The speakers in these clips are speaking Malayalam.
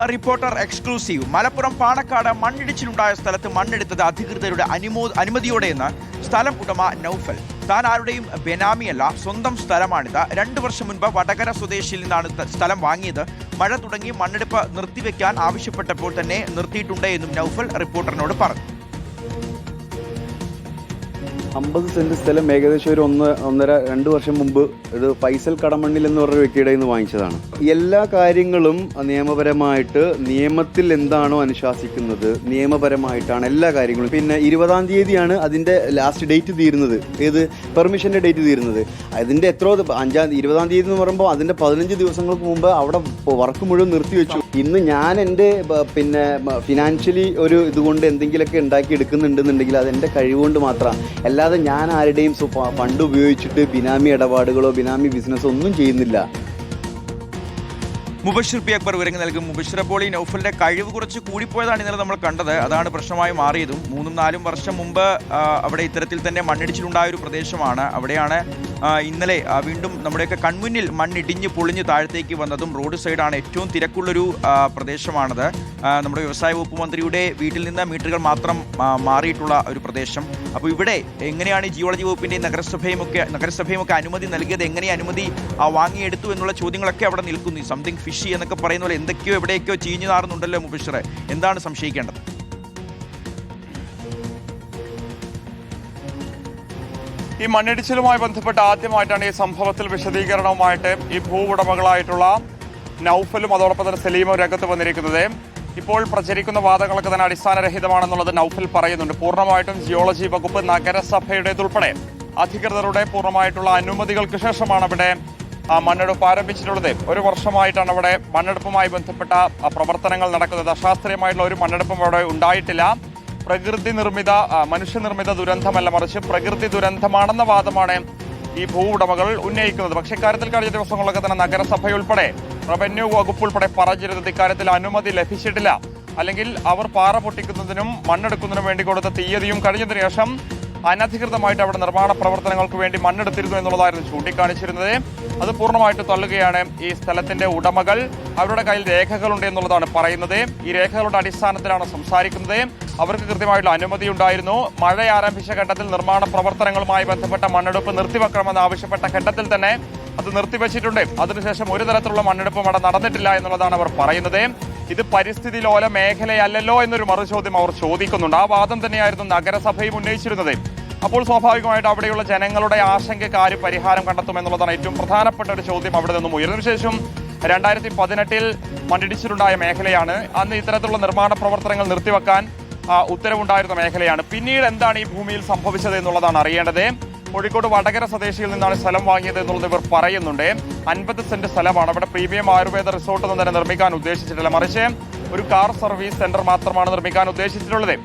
Reporter exclusive. മലപ്പുറം പാണക്കാട് മണ്ണിടിച്ചിലുണ്ടായ സ്ഥലത്ത് മണ്ണെടുത്തത് അധികൃതരുടെ അനുമതിയോടെയെന്ന് സ്ഥലം ഉടമ നൌഫൽ. താൻ ആരുടെയും ബെനാമിയല്ല, സ്വന്തം സ്ഥലമാണിത്. 2 വർഷം മുൻപ് വടകര സ്വദേശിയിൽ നിന്നാണ് സ്ഥലം വാങ്ങിയത്. മഴ തുടങ്ങി മണ്ണെടുപ്പ് നിർത്തിവെക്കാൻ ആവശ്യപ്പെട്ടപ്പോൾ തന്നെ നിർത്തിയിട്ടുണ്ട് എന്നും നൌഫൽ റിപ്പോർട്ടറിനോട് പറഞ്ഞു. 50 സെന്റ് സ്ഥലം ഏകദേശം ഒരു 1.5-2 വർഷം മുമ്പ് ഇത് ഫൈസൽ കടമണ്ണിൽ എന്ന് പറഞ്ഞ വ്യക്തിയുടെ നിന്ന് വാങ്ങിച്ചതാണ്. എല്ലാ കാര്യങ്ങളും നിയമപരമായിട്ട് നിയമത്തിൽ എന്താണോ അനുശാസിക്കുന്നത് നിയമപരമായിട്ടാണ് എല്ലാ കാര്യങ്ങളും. പിന്നെ 20-ാം തീയതിയാണ് അതിൻ്റെ ലാസ്റ്റ് ഡേറ്റ് തീരുന്നത്, ഏത് പെർമിഷൻ്റെ ഡേറ്റ് തീരുന്നത്. അതിൻ്റെ 20-ാം തീയതി എന്ന് പറയുമ്പോൾ അതിൻ്റെ 15 ദിവസങ്ങൾക്ക് മുമ്പ് അവിടെ വർക്ക് മുഴുവൻ നിർത്തിവെച്ചു. ഇന്ന് ഞാൻ എൻ്റെ ഫിനാൻഷ്യലി ഒരു ഇതുകൊണ്ട് എന്തെങ്കിലുമൊക്കെ ഉണ്ടാക്കി എടുക്കുന്നുണ്ടെന്നുണ്ടെങ്കിൽ അത് എൻ്റെ കഴിവുകൊണ്ട് മാത്രമാണ്. അല്ലാതെ ഞാൻ ആരുടെയും ഫണ്ട് ഉപയോഗിച്ചിട്ട് ബിനാമി ഇടപാടുകളോ ബിനാമി ബിസിനസ്സോ ഒന്നും ചെയ്യുന്നില്ല. മുബഷിർ പി അക്ബർ വിവരങ്ങൾ നൽകും. മുബഷിർ, അപ്പോൾ ഈ നൌഫലിന്റെ കഴിവ് കുറച്ച് കൂടിപ്പോയതാണ് ഇന്നലെ നമ്മൾ കണ്ടത്. അതാണ് പ്രശ്നമായി മാറിയതും. 3-4 വർഷം മുമ്പ് അവിടെ ഇത്തരത്തിൽ തന്നെ മണ്ണിടിച്ചിലുണ്ടായ ഒരു പ്രദേശമാണ്. അവിടെയാണ് ഇന്നലെ വീണ്ടും നമ്മുടെയൊക്കെ കൺമുന്നിൽ മണ്ണിടിഞ്ഞ് പൊളിഞ്ഞ് താഴത്തേക്ക് വന്നതും. റോഡ് സൈഡാണ്, ഏറ്റവും തിരക്കുള്ളൊരു പ്രദേശമാണത്. നമ്മുടെ വ്യവസായ വകുപ്പ് മന്ത്രിയുടെ വീട്ടിൽ നിന്ന് മീറ്ററുകൾ മാത്രം മാറിയിട്ടുള്ള ഒരു പ്രദേശം. അപ്പോൾ ഇവിടെ എങ്ങനെയാണ് ജിയോളജി വകുപ്പിൻ്റെയും നഗരസഭയുമൊക്കെ അനുമതി നൽകിയത്, എങ്ങനെ അനുമതി വാങ്ങിയെടുത്തു എന്നുള്ള ചോദ്യങ്ങളൊക്കെ അവിടെ നിൽക്കുന്നു. സംതിങ് ഫിഷി എന്നൊക്കെ പറയുന്ന പോലെ എന്തൊക്കെയോ എവിടെയൊക്കെയോ ചീഞ്ഞു നാറുന്നുണ്ടല്ലോ മുബഷിറെ, എന്താണ് സംശയിക്കേണ്ടത്? ഈ മണ്ണിടിച്ചിലുമായി ബന്ധപ്പെട്ട് ആദ്യമായിട്ടാണ് ഈ സംഭവത്തിൽ വിശദീകരണവുമായിട്ട് ഈ ഭൂവുടമകളായിട്ടുള്ള നൌഫലും അതോടൊപ്പം തന്നെ സലീമും രംഗത്ത് വന്നിരിക്കുന്നത്. ഇപ്പോൾ പ്രചരിക്കുന്ന വാദങ്ങളൊക്കെ തന്നെ അടിസ്ഥാനരഹിതമാണെന്നുള്ളത് നൌഫൽ പറയുന്നുണ്ട്. പൂർണ്ണമായിട്ടും ജിയോളജി വകുപ്പ് നഗരസഭയുടേതുൾപ്പെടെ അധികൃതരുടെ പൂർണ്ണമായിട്ടുള്ള അനുമതികൾക്ക് ശേഷമാണ് അവിടെ മണ്ണെടുപ്പ് ആരംഭിച്ചിട്ടുള്ളത്. 1 വർഷമായിട്ടാണ് അവിടെ മണ്ണെടുപ്പുമായി ബന്ധപ്പെട്ട പ്രവർത്തനങ്ങൾ നടക്കുന്നത്. അശാസ്ത്രീയമായിട്ടുള്ള ഒരു മണ്ണെടുപ്പും അവിടെ ഉണ്ടായിട്ടില്ല. പ്രകൃതി നിർമ്മിത മനുഷ്യനിർമ്മിത ദുരന്തമല്ല, മറിച്ച് പ്രകൃതി ദുരന്തമാണെന്ന വാദമാണ് ഈ ഭൂ ഉടമകൾ ഉന്നയിക്കുന്നത്. പക്ഷേ ഇക്കാര്യത്തിൽ കഴിഞ്ഞ ദിവസങ്ങളൊക്കെ തന്നെ നഗരസഭയുൾപ്പെടെ റവന്യൂ വകുപ്പ് ഉൾപ്പെടെ പറഞ്ഞിരുന്നത് ഇക്കാര്യത്തിൽ അനുമതി ലഭിച്ചിട്ടില്ല, അല്ലെങ്കിൽ അവർ പാറ പൊട്ടിക്കുന്നതിനും മണ്ണെടുക്കുന്നതിനും വേണ്ടി കൊടുത്ത തീയതിയും കഴിഞ്ഞതിന് ശേഷം അനധികൃതമായിട്ട് അവിടെ നിർമ്മാണ പ്രവർത്തനങ്ങൾക്ക് വേണ്ടി മണ്ണെടുത്തിരുന്നു എന്നുള്ളതായിരുന്നു ചൂണ്ടിക്കാണിച്ചിരുന്നത്. അത് പൂർണ്ണമായിട്ട് തള്ളുകയാണ് ഈ സ്ഥലത്തിന്റെ ഉടമകൾ. അവരുടെ കയ്യിൽ രേഖകളുണ്ട് എന്നുള്ളതാണ് പറയുന്നത്. ഈ രേഖകളുടെ അടിസ്ഥാനത്തിലാണ് സംസാരിക്കുന്നത്. അവർക്ക് കൃത്യമായിട്ടുള്ള അനുമതി ഉണ്ടായിരുന്നു. മഴ ആരംഭിച്ച ഘട്ടത്തിൽ നിർമ്മാണ പ്രവർത്തനങ്ങളുമായി ബന്ധപ്പെട്ട മണ്ണെടുപ്പ് നിർത്തിവെക്കണമെന്ന് ആവശ്യപ്പെട്ട ഘട്ടത്തിൽ തന്നെ അത് നിർത്തിവെച്ചിട്ടുണ്ട്. അതിനുശേഷം ഒരു തരത്തിലുള്ള മണ്ണെടുപ്പും അവിടെ നടന്നിട്ടില്ല എന്നുള്ളതാണ് അവർ പറയുന്നത്. ഇത് പരിസ്ഥിതി ലോല മേഖലയല്ലല്ലോ എന്നൊരു മറുചോദ്യം അവർ ചോദിക്കുന്നുണ്ട്. ആ വാദം തന്നെയായിരുന്നു നഗരസഭയും ഉന്നയിച്ചിരുന്നത്. അപ്പോൾ സ്വാഭാവികമായിട്ട് അവിടെയുള്ള ജനങ്ങളുടെ ആശങ്കയ്ക്ക് ആര് പരിഹാരം കണ്ടെത്തുമെന്നുള്ളതാണ് ഏറ്റവും പ്രധാനപ്പെട്ട ഒരു ചോദ്യം അവിടെ നിന്നും ഉയർന്നതിനു ശേഷം 2018 മണ്ണിടിച്ചിലുണ്ടായ മേഖലയാണ്. അന്ന് ഇത്തരത്തിലുള്ള നിർമ്മാണ പ്രവർത്തനങ്ങൾ നിർത്തിവെക്കാൻ ഉത്തരവുണ്ടായിരുന്ന മേഖലയാണ്. പിന്നീട് എന്താണ് ഈ ഭൂമിയിൽ സംഭവിച്ചത് എന്നുള്ളതാണ് അറിയേണ്ടത്. കോഴിക്കോട് വടകര സ്വദേശിയിൽ നിന്നാണ് സ്ഥലം വാങ്ങിയത് എന്നുള്ളത് ഇവർ പറയുന്നുണ്ട്. 50 സെന്റ് സ്ഥലമാണ്. അവിടെ പ്രീമിയം ആയുർവേദ റിസോർട്ട് ഒന്നും തന്നെ നിർമ്മിക്കാൻ ഉദ്ദേശിച്ചിട്ടില്ല, മറിച്ച് ഒരു കാർ സർവീസ് സെന്റർ മാത്രമാണ് നിർമ്മിക്കാൻ ഉദ്ദേശിച്ചിട്ടുള്ളത്.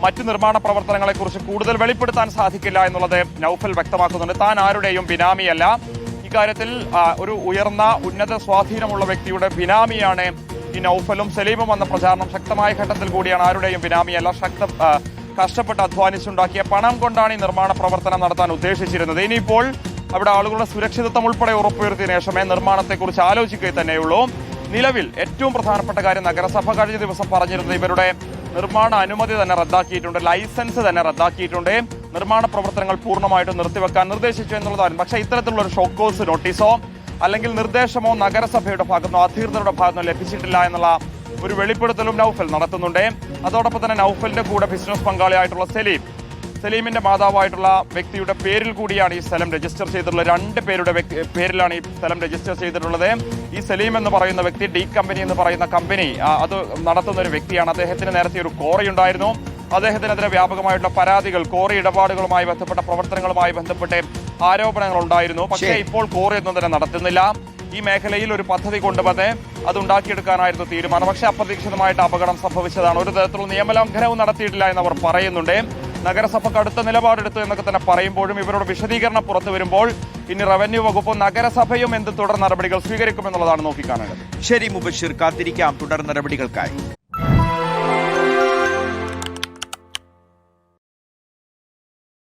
മറ്റു നിർമ്മാണ പ്രവർത്തനങ്ങളെക്കുറിച്ച് കൂടുതൽ വെളിപ്പെടുത്താൻ സാധിക്കില്ല എന്നുള്ളത് നൌഫൽ വ്യക്തമാക്കുന്നുണ്ട്. താൻ ആരുടെയും ബിനാമിയല്ല. ഇക്കാര്യത്തിൽ ഒരു ഉയർന്ന ഉന്നത സ്വാധീനമുള്ള വ്യക്തിയുടെ ബിനാമിയാണ് ഈ നൌഫലും സലീമും എന്ന പ്രചാരണം ശക്തമായ ഘട്ടത്തിൽ കൂടിയാണ്. ആരുടെയും ബിനാമിയല്ല, കഷ്ടപ്പെട്ട് അധ്വാനിച്ചുണ്ടാക്കിയ പണം കൊണ്ടാണ് ഈ നിർമ്മാണ പ്രവർത്തനം നടത്താൻ ഉദ്ദേശിച്ചിരുന്നത്. ഇനിയിപ്പോൾ അവിടെ ആളുകളുടെ സുരക്ഷിതത്വം ഉൾപ്പെടെ ഉറപ്പുവരുത്തിയ ശേഷമേ നിർമ്മാണത്തെക്കുറിച്ച് ആലോചിക്കുക തന്നെയുള്ളൂ. നിലവിൽ ഏറ്റവും പ്രധാനപ്പെട്ട കാര്യം നഗരസഭ കഴിഞ്ഞ ദിവസം പറഞ്ഞിരുന്നത് ഇവരുടെ നിർമ്മാണ അനുമതി തന്നെ റദ്ദാക്കിയിട്ടുണ്ട്, ലൈസൻസ് തന്നെ റദ്ദാക്കിയിട്ടുണ്ട്, നിർമ്മാണ പ്രവർത്തനങ്ങൾ പൂർണ്ണമായിട്ടും നിർത്തിവെക്കാൻ നിർദ്ദേശിച്ചു എന്നുള്ളതായിരുന്നു. പക്ഷേ ഇത്തരത്തിലുള്ള ഒരു ഷോക്കോസ് നോട്ടീസോ അല്ലെങ്കിൽ നിർദ്ദേശമോ നഗരസഭയുടെ ഭാഗത്തുനിന്നോ അധികൃതരുടെ ഭാഗത്തുനിന്നോ ലഭിച്ചിട്ടില്ല എന്നുള്ള ഒരു വെളിപ്പെടുത്തലും നൌഫൽ നടത്തുന്നുണ്ട്. അതോടൊപ്പം തന്നെ നൌഫലിന്റെ കൂടെ ബിസിനസ് പങ്കാളിയായിട്ടുള്ള സലീമിന്റെ മാതാവായിട്ടുള്ള വ്യക്തിയുടെ പേരിൽ കൂടിയാണ് ഈ സ്ഥലം രജിസ്റ്റർ ചെയ്തിട്ടുള്ളത്. 2 പേരുടെ പേരിലാണ് ഈ സ്ഥലം രജിസ്റ്റർ ചെയ്തിട്ടുള്ളത്. ഈ സലീം എന്ന് പറയുന്ന വ്യക്തി ഡി കമ്പനി എന്ന് പറയുന്ന കമ്പനി അത് നടത്തുന്ന ഒരു വ്യക്തിയാണ്. അദ്ദേഹത്തിന് നേരത്തെ ഒരു കോറി ഉണ്ടായിരുന്നു. അദ്ദേഹത്തിനെതിരെ വ്യാപകമായിട്ടുള്ള പരാതികൾ, കോറി ഇടപാടുകളുമായി ബന്ധപ്പെട്ട പ്രവർത്തനങ്ങളുമായി ബന്ധപ്പെട്ട് ആരോപണങ്ങൾ ഉണ്ടായിരുന്നു. പക്ഷേ ഇപ്പോൾ കോറി ഒന്നും തന്നെ നടത്തുന്നില്ല. ഈ മേഖലയിൽ ഒരു പദ്ധതി കൊണ്ടുവന്ന് അത് ഉണ്ടാക്കിയെടുക്കാനായിരുന്നു തീരുമാനം. പക്ഷേ അപ്രതീക്ഷിതമായിട്ട് അപകടം സംഭവിച്ചതാണ്. ഒരു തരത്തിലുള്ള നിയമലംഘനവും നടത്തിയിട്ടില്ല എന്നവർ പറയുന്നുണ്ട്. നഗരസഭ കടുത്ത നിലപാടെടുത്തു എന്നൊക്കെ തന്നെ പറയുമ്പോഴും ഇവരുടെ വിശദീകരണം പുറത്തു വരുമ്പോൾ ഇനി റവന്യൂ വകുപ്പും നഗരസഭയും എന്ത് തുടർ നടപടികൾ സ്വീകരിക്കുമെന്നുള്ളതാണ് നോക്കിക്കാണേണ്ടത്. ശരി മുബഷിർ, കാത്തിരിക്കാം തുടർ നടപടികൾക്കായി.